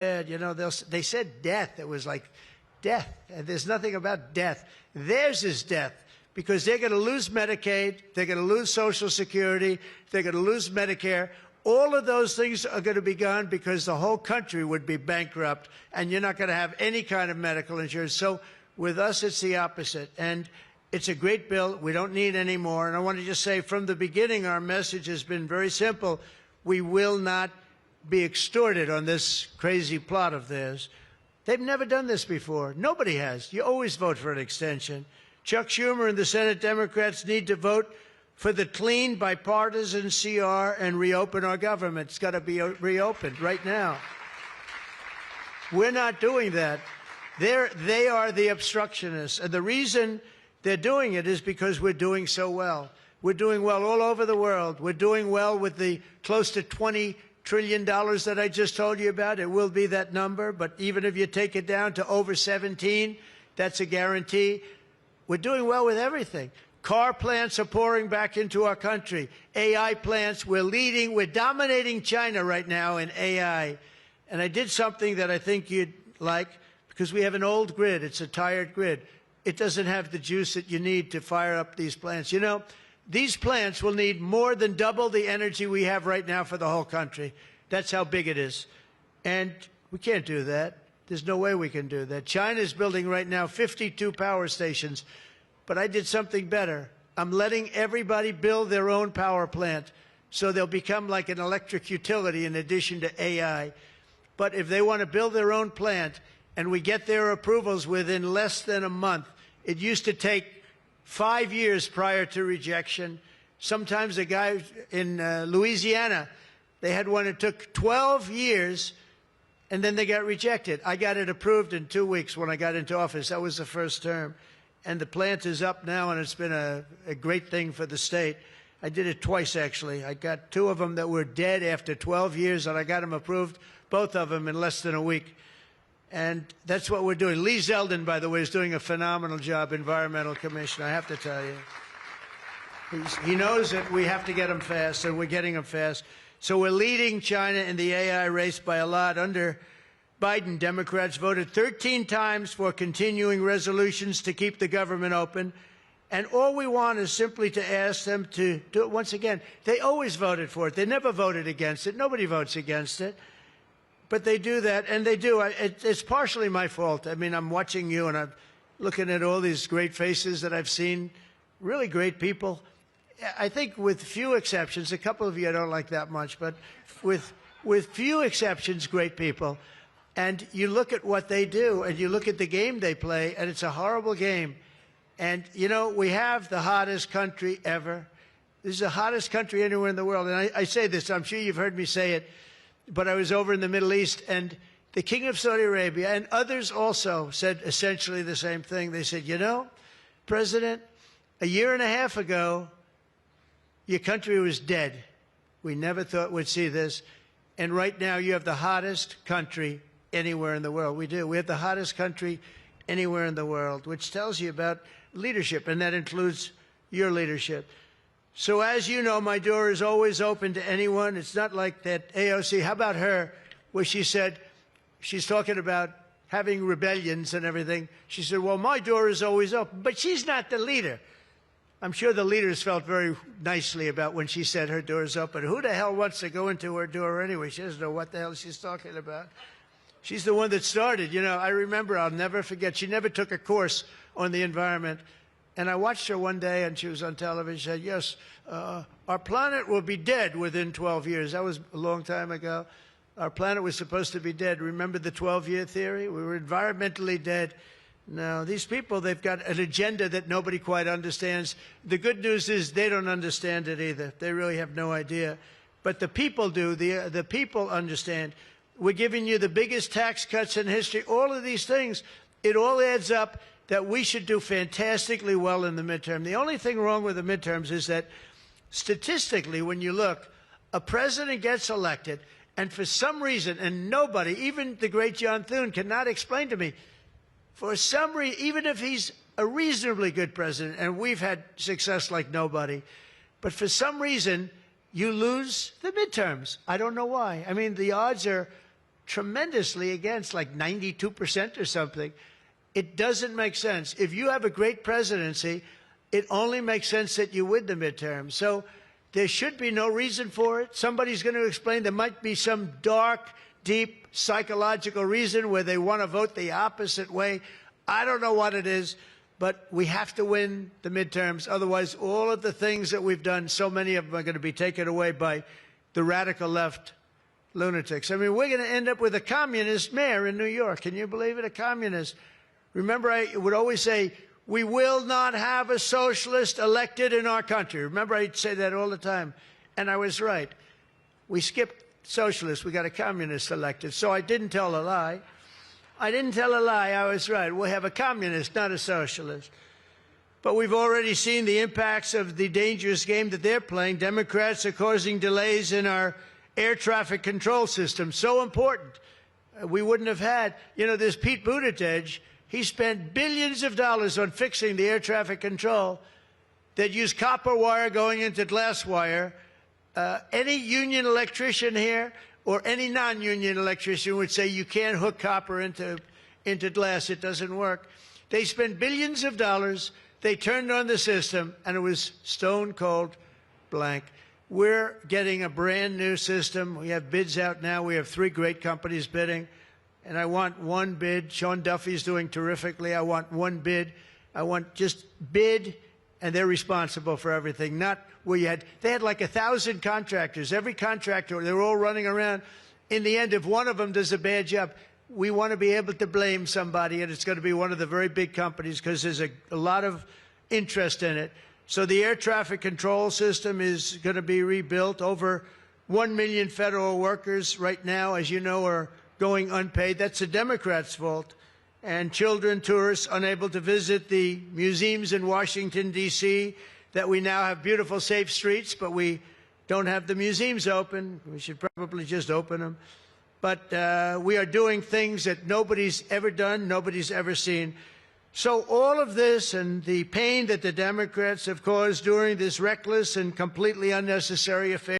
You know, they said death. It was like death. And there's nothing about death. Theirs is death because they're going to lose Medicaid. They're going to lose Social Security. They're going to lose Medicare. All of those things are going to be gone because the whole country would be bankrupt and you're not going to have any kind of medical insurance. So with us, it's the opposite. And it's a great bill. We don't need any more. And I want to just say from the beginning, our message has been very simple. We will not be extorted on this crazy plot of theirs. They've never done this before. Nobody has. You always vote for an extension. Chuck Schumer and the Senate Democrats need to vote for the clean, bipartisan CR and reopen our government. It's got to be reopened right now. We're not doing that. They are the obstructionists. And the reason they're doing it is because we're doing so well. We're doing well all over the world. We're doing well with the close to $20 trillion that I just told you about. It will be that number, but even if you take it down to over 17, that's a guarantee. We're doing well with everything. Car plants are pouring back into our country. AI plants, we're leading, we're dominating China right now in AI. And I did something that I think you'd like, because we have an old grid. It's a tired grid. It doesn't have the juice that you need to fire up these plants. You know, these plants will need more than double the energy we have right now for the whole country. That's how big it is. And we can't do that. There's no way we can do that. China's building right now 52 power stations. But I did something better. I'm letting everybody build their own power plant so they'll become like an electric utility in addition to AI. But if they want to build their own plant and we get their approvals within less than a month, it used to take 5 years prior to rejection. Sometimes a guy in Louisiana, they had one that took 12 years, and then they got rejected. I got it approved in 2 weeks when I got into office. That was the first term. And the plant is up now, and it's been a great thing for the state. I did it twice, actually. I got 2 of them that were dead after 12 years, and I got them approved, both of them, in less than a week. And that's what we're doing. Lee Zeldin, by the way, is doing a phenomenal job, Environmental Commissioner, I have to tell you. He knows that we have to get them fast, and we're getting them fast. So we're leading China in the AI race by a lot. Under Biden, Democrats voted 13 times for continuing resolutions to keep the government open. And all we want is simply to ask them to do it once again. They always voted for it. They never voted against it. Nobody votes against it. But they do that, and they do. It's partially my fault. I mean, I'm watching you, and I'm looking at all these great faces that I've seen, really great people. I think with few exceptions, a couple of you I don't like that much, but with few exceptions, great people. And you look at what they do, and you look at the game they play, and it's a horrible game. And, you know, we have the hottest country ever. This is the hottest country anywhere in the world. And I say this, I'm sure you've heard me say it, but I was over in the Middle East, and the King of Saudi Arabia and others also said essentially the same thing. They said, you know, President, a year and a half ago, your country was dead. We never thought we'd see this. And right now, you have the hottest country anywhere in the world. We do. We have the hottest country anywhere in the world, which tells you about leadership, and that includes your leadership. So as you know, my door is always open to anyone. It's not like that AOC. How about her, where she said, she's talking about having rebellions and everything. She said, well, my door is always open. But she's not the leader. I'm sure the leaders felt very nicely about when she said her door is open. Who the hell wants to go into her door anyway? She doesn't know what the hell she's talking about. She's the one that started. You know, I remember, I'll never forget, she never took a course on the environment. And I watched her one day, and she was on television. She said, yes, our planet will be dead within 12 years. That was a long time ago. Our planet was supposed to be dead. Remember the 12-year theory? We were environmentally dead. Now, these people, they've got an agenda that nobody quite understands. The good news is they don't understand it either. They really have no idea. But the people do. The people understand. We're giving you the biggest tax cuts in history. All of these things, it all adds up that we should do fantastically well in the midterm. The only thing wrong with the midterms is that statistically, when you look, a president gets elected, and for some reason, and nobody, even the great John Thune, cannot explain to me, for some reason, even if he's a reasonably good president, and we've had success like nobody, but for some reason, you lose the midterms. I don't know why. I mean, the odds are tremendously against, like 92% or something. It doesn't make sense. If you have a great presidency, it only makes sense that you win the midterm. So there should be no reason for it. Somebody's going to explain there might be some dark, deep psychological reason where they want to vote the opposite way. I don't know what it is, but we have to win the midterms. Otherwise, all of the things that we've done, so many of them are going to be taken away by the radical left lunatics. I mean, we're going to end up with a communist mayor in New York. Can you believe it? A communist. Remember, I would always say, we will not have a socialist elected in our country. Remember, I'd say that all the time. And I was right. We skipped socialists. We got a communist elected. So I didn't tell a lie. I didn't tell a lie. I was right. We'll have a communist, not a socialist. But we've already seen the impacts of the dangerous game that they're playing. Democrats are causing delays in our air traffic control system. So important. We wouldn't have had, you know, there's Pete Buttigieg. He spent billions of dollars on fixing the air traffic control that used copper wire going into glass wire. Any union electrician here or any non-union electrician would say you can't hook copper into glass. It doesn't work. They spent billions of dollars. They turned on the system, and it was stone cold blank. We're getting a brand new system. We have bids out now. We have 3 great companies bidding. And I want one bid. Sean Duffy's doing terrifically. I want one bid. I want just bid, and they're responsible for everything. Not where they had like 1,000 contractors. Every contractor, they were all running around. In the end, if one of them does a bad job, we want to be able to blame somebody, and it's going to be one of the very big companies because there's a lot of interest in it. So the air traffic control system is going to be rebuilt. Over 1 million federal workers right now, as you know, are going unpaid. That's the Democrats' fault. And children, tourists, unable to visit the museums in Washington, D.C., that we now have beautiful, safe streets, but we don't have the museums open. We should probably just open them. But we are doing things that nobody's ever done, nobody's ever seen. So all of this and the pain that the Democrats have caused during this reckless and completely unnecessary affair